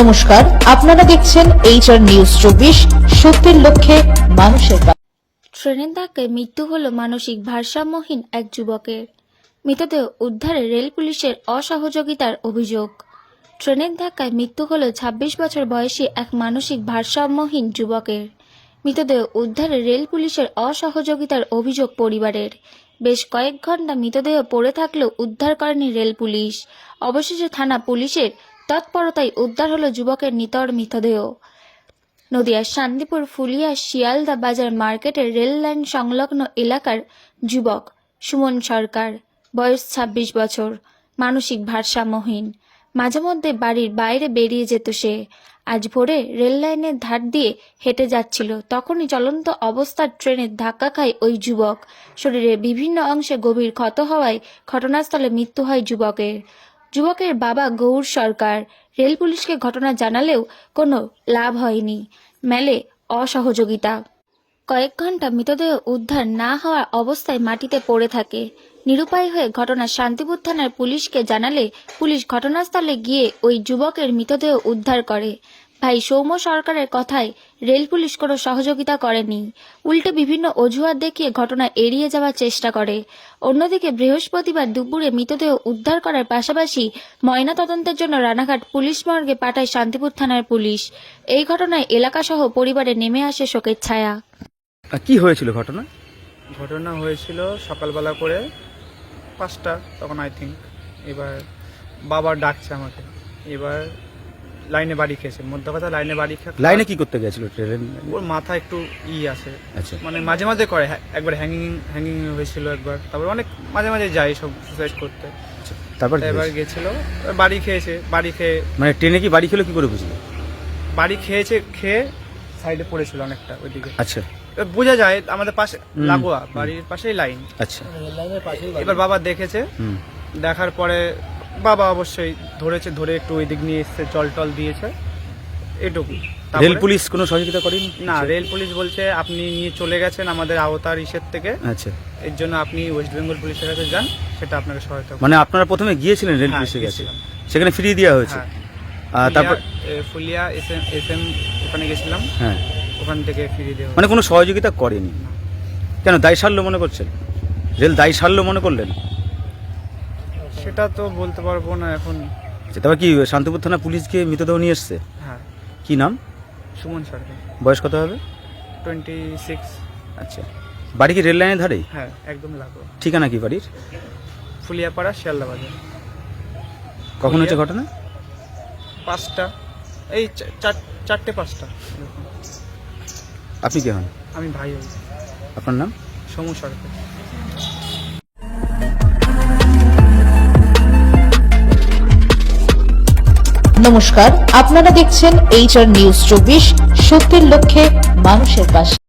নমস্কার, আপনারা দেখছেন HR নিউজ 24, সত্যের লক্ষ্যে মানুষের পাশে। ট্রেনের ধাক্কায় মৃত্যু হল মানসিক ভারসাম্যহীন এক যুবকের। মৃতদেহ উদ্ধারে রেল পুলিশের অসহযোগিতার অভিযোগ। ট্রেনের ধাক্কায় মৃত্যু হল 26 বছর বয়সী এক মানসিক ভারসাম্যহীন যুবকের। মৃতদেহ উদ্ধারে রেল পুলিশের অসহযোগিতার অভিযোগ পরিবারের। বেশ কয়েক ঘন্টা মৃতদেহ পড়ে থাকলেও উদ্ধার করেনি রেল পুলিশ। অবশেষে থানা পুলিশের তৎপরতায় উদ্ধার হলো যুবকের নিথর মৃতদেহ। নদিয়ার শান্তিপুর ফুলিয়া শিয়ালদা বাজার মার্কেটের রেল লাইন সংলগ্ন এলাকার যুবক সুমন সরকার, বয়স 26 বছর, মানসিক ভারসাম্যহীন। মাঝে মধ্যে বাড়ির বাইরে বেরিয়ে যেত সে। আজ ভোরে রেল লাইনের ধার দিয়ে হেঁটে যাচ্ছিল, তখনই চলন্ত অবস্থার ট্রেনের ধাক্কা খায় ওই যুবক। শরীরের বিভিন্ন অংশে গভীর ক্ষত হওয়ায় ঘটনাস্থলে মৃত্যু হয় যুবকের। যুবকের বাবা গৌর সরকার রেল পুলিশকে ঘটনা জানালেও কোনো লাভ হয়নি, মেলে অসহযোগিতা। কয়েক ঘন্টা মৃতদেহ উদ্ধার না হওয়ার অবস্থায় মাটিতে পড়ে থাকে। নিরুপায় হয়ে ঘটনা শান্তিপুর থানার পুলিশকে জানালে পুলিশ ঘটনাস্থলে গিয়ে ওই যুবকের মৃতদেহ উদ্ধার করে। ভাই সৌম্য সরকারের কথায় রেল পুলিশ কোনো সহযোগিতা করেনি, উল্টে বিভিন্ন অজুহাত দেখিয়ে ঘটনা এড়িয়ে যাওয়ার চেষ্টা করে। অন্যদিকে বৃহস্পতিবার দুপুরে মৃতদেহ উদ্ধার করার পাশাপাশি ময়নাতদন্তের জন্য রানাঘাট পুলিশ মর্গে পাঠায় শান্তিপুর থানার পুলিশ। এই ঘটনায় এলাকাসহ পরিবারে নেমে আসে শোকের ছায়া। কি হয়েছিল ঘটনা? ঘটনা হয়েছিল সকালবেলা করে 5টা, তখন আই থিঙ্ক। এবার বাবা ডাকছে আমাকে, এবার লাইনে বাড়ি খেয়েছে। মধ্যে কথা লাইনে বাড়ি খেয়ে লাইনে কি করতে গেছিল ট্রেন? ওর মাথা একটু আছে, আচ্ছা, মানে মাঝে মাঝে করে। একবার হ্যাঙ্গিং হয়েছিল একবার, তারপর অনেক মাঝে মাঝে যায় সব সুসাইড করতে। তারপর এবার গেছিল, বাড়ি খেয়েছে। বাড়ি খেয়ে মানে ট্রেনে কি বাড়ি খেলো কি করে বুঝলো? বাড়ি খেয়েছে, খেয়ে সাইডে পড়েছিল অনেকটা ওইদিকে। আচ্ছা, বোঝা যায় আমাদের পাশে লাগোয়া, বাড়ির পাশেই লাইন। আচ্ছা, এবার বাবা দেখেছে, দেখার পরে বাবা অবশ্যই ধরেছে, ধরে একটু ওই দিক নিয়ে এসছে, জল টল দিয়েছে, এটুকু। রেল পুলিশ কোনো সহযোগিতা করেনি? না, রেল পুলিশ বলছে আপনি নিয়ে চলে গেছেন আমাদের আওতার ইসের থেকে, আচ্ছা, এর জন্য আপনি ওয়েস্ট বেঙ্গল পুলিশের কাছে যান, সেটা আপনাকে সহায়তা করবে। মানে আপনারা প্রথমে গিয়েছিলেন রেল পুলিশে গেছে, সেখানে ফিরিয়ে দেওয়া হয়েছে। তারপর ফুলিয়া এসএম ওখানে গেছিলাম, হ্যাঁ, ওখান থেকে ফিরিয়ে দেওয়া। মানে কোনো সহযোগিতা করেনি? কেন দায় সারল মনে করছেন? রেল দায় সারল মনে করলেন? সেটা তো বলতে পারবো না এখন। তারপর কি শান্তিপুর থানা পুলিশ গিয়ে মৃতদেহ নিয়ে এসছে? হ্যাঁ। কি নাম? সুমন সরকার। বয়স কত হবে? 26। আচ্ছা, বাড়ি কি রেল লাইনের ধারেই? হ্যাঁ, একদম লাগো। ঠিকানা কি বাড়ির? ফুলিয়াপাড়া, শিয়ালদা বাজার। কখন হচ্ছে ঘটনা? 5টা, এই 4টে-5টা। আপনি কে হন? আমি ভাই হই। আপনার নাম? সমু সরকার। নমস্কার, আপনারা দেখছেন HR নিউজ 24, সত্যের লক্ষ্যে মানুষের পাশে।